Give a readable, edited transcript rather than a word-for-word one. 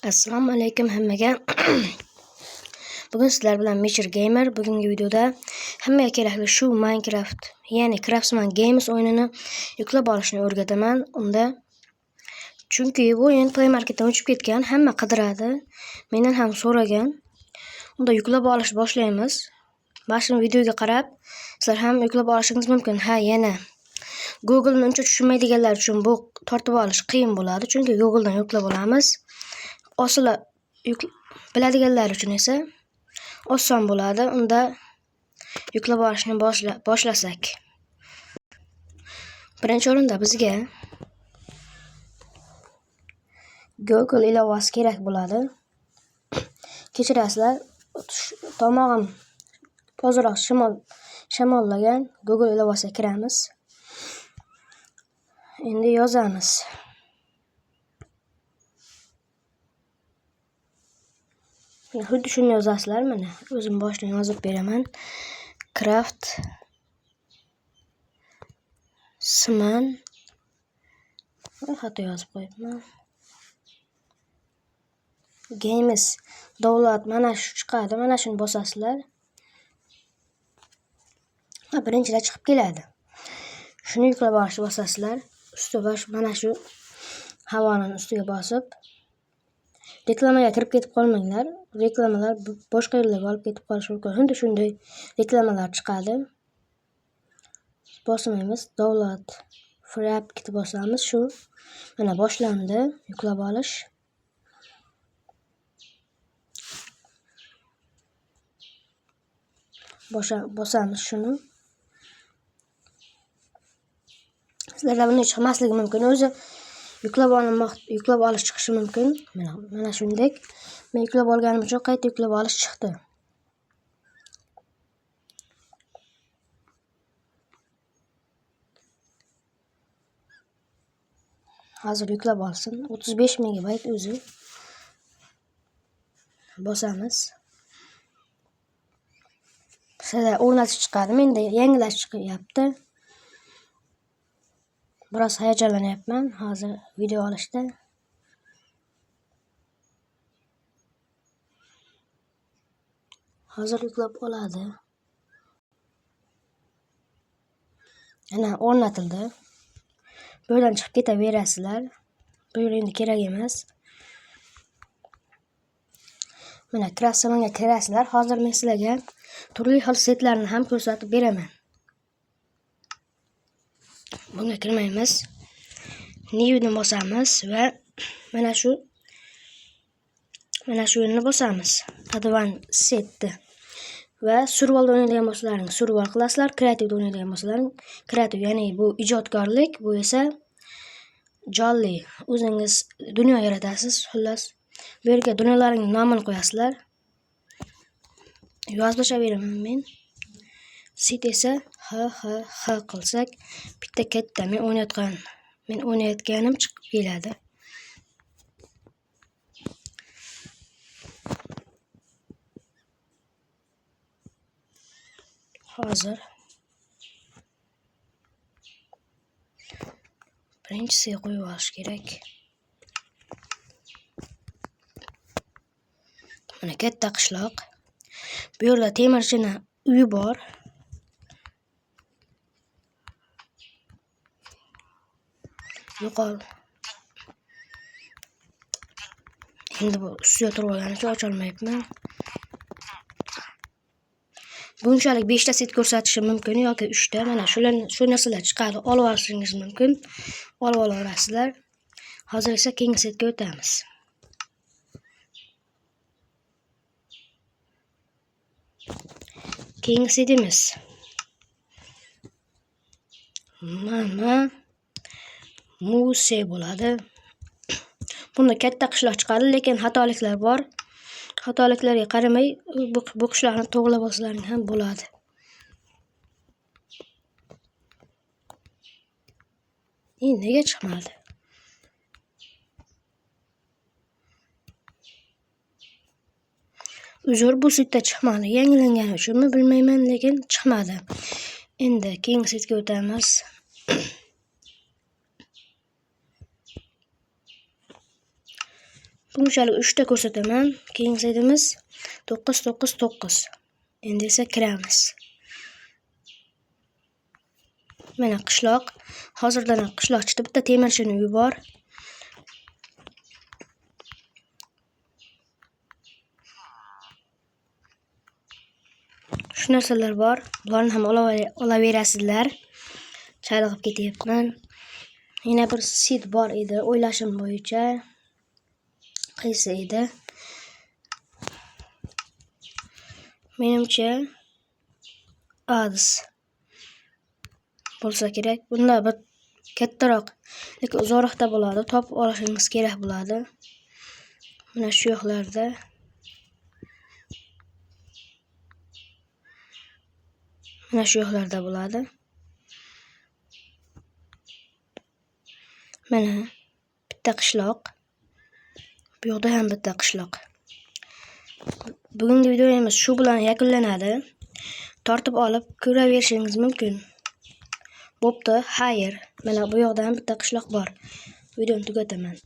Assalomu alaykum hammaga. Bugun sizlar bilan Mecher Gamer. Bugungi videoda hammaga kerakli shu Minecraft, ya'ni Craftsman Games o'yinini yuklab olishni o'rgataman. Chunki bu o'yin Play Marketdan o'chib ketgan, hamma qidiradi. Mendan ham so'ragan. Unda yuklab olish boshlaymiz. Mana videoga qarab, sizlar ham yuklab olishingiz mumkin. Yana Google'ni uncha tushunmaydiganlar uchun bu tortib olish qiyin bo'ladi, chunki Google'dan yuklab olamiz. Biladiganlar uchun esa oson bo'ladi. Unda yuklab olishni boshlasak. Birinchi o'rinda bizga Google ilovasi kerak bo'ladi. Kechirasizlar, tomog'im ozroq shamollagan. Google ilovasiga kiramiz. Endi yozamiz. Xuddi shuni yozasizlar, mana o'zim boshdan yozib beraman. Craftsman xato yozib qo'yibman. Games download mana shu chiqadi, mana shuni bosasizlar. Birinchida chiqib keladi. Shuni yuklab olishni bosasizlar. Ustiga mana shu havoni ustiga bosib reklamaga kirib ketib qolmanglar. Reklamalar boshqa yerlarga olib ketib qolishi mumkin. Xuddi shunday reklamalar chiqadi. Bosmaymiz. Download free app kitni bosamiz. Shu mana boshlandi yuklab olish. Bosamiz shuni. Sizlarda buni chiqmasligi mumkin. O'zi yuklab olish chiqishi mumkin. Mana shunday. Men yuklab olganim uchun qayta yuklab olish chiqdi. Hozir yuklab olsin. 35 MB o'zi. Bosamiz. Sizlar o'rnatish chiqadi. Menda yangilash chiqyapti. Biroz hayajonlanyapman hozir video olishda. Hozir yuklab oladi. Ana o'rnatildi. Bu yerdan chiqib ketaverasizlar. Bu yer endi kerak emas. Mana Craftsman'ga kirasizlar. Hozir men sizlarga turli xil setlarni ham ko'rsatib beraman. Bunga kirmaymiz. New'ni bosamiz va mana shu yerni bosamiz. Advanced setni. Va survival o'ynaydigan bo'lsalaring survival qilasizlar, kreativ o'ynaydigan bo'lsalaring kreativ, ya'ni bu ijodkorlik, bu esa jolly. O'zingiz dunyo yaratasiz, xullas. Bu yerga dunyolaringning nomini qo'yasizlar. Yozlashaveraman men. Set esa h qilsak bitta katta men o'ynayotganim chiqib keladi. Hozir birinchisiga qo'yib olish kerak. Mana katta qishloq. Bu yerda temirchini uyi bor. Yo'qol. Endi bu ustiga turib olganicha ocholmayapman. Bunchalik 5 ta set ko'rsatishim mumkin yoki 3 ta. Mana shu narsalar chiqadi. Olib olishingiz mumkin. Olib olasizlar. Hozir esa keyingi setga o'tamiz. Keyingi setimiz mana muse bo'ladi. Bunda katta qishloq chiqadi, lekin xatoliklar bor. Xatoliklarga qaramay bu qishloqni to'g'rilab olsalaring ham bo'ladi. Nega chiqmadi? Uzr, bu setda chiqmadi. Yangilangani uchunmi bilmayman, lekin chiqmadi. Endi keyingi setga o'tamiz. Bunchalik 3 ta ko'rsataman. Keyingi saytimiz 999. Endi esa kiramiz. Mana qishloq. Hozirdan qishloq chiqdi. Bitta temirchini uyi bor. Shu narsalar bor. Bularni ham olaverasizlar. Chalg'ib ketyapman. Yana bir sit bor edi, o'ylashim bo'yicha. Qaysi edi? Menimcha Adis bo'lsa kerak. Bunda bir kattaroq, lekin uzoqroqda bo'ladi. Topib olishingiz kerak bo'ladi. Mana shu yoqlarda. Mana shu yoqlarda bo'ladi. Mana bitta qishloq. Bu yoqda ham bitta qishloq. Bugungi videomiz shu bilan yakunlanadi. Tortib olib ko'raverishingiz mumkin. Bo'pti, xayr. Mana bu yoqda ham bitta qishloq bor. Videoni tugataman.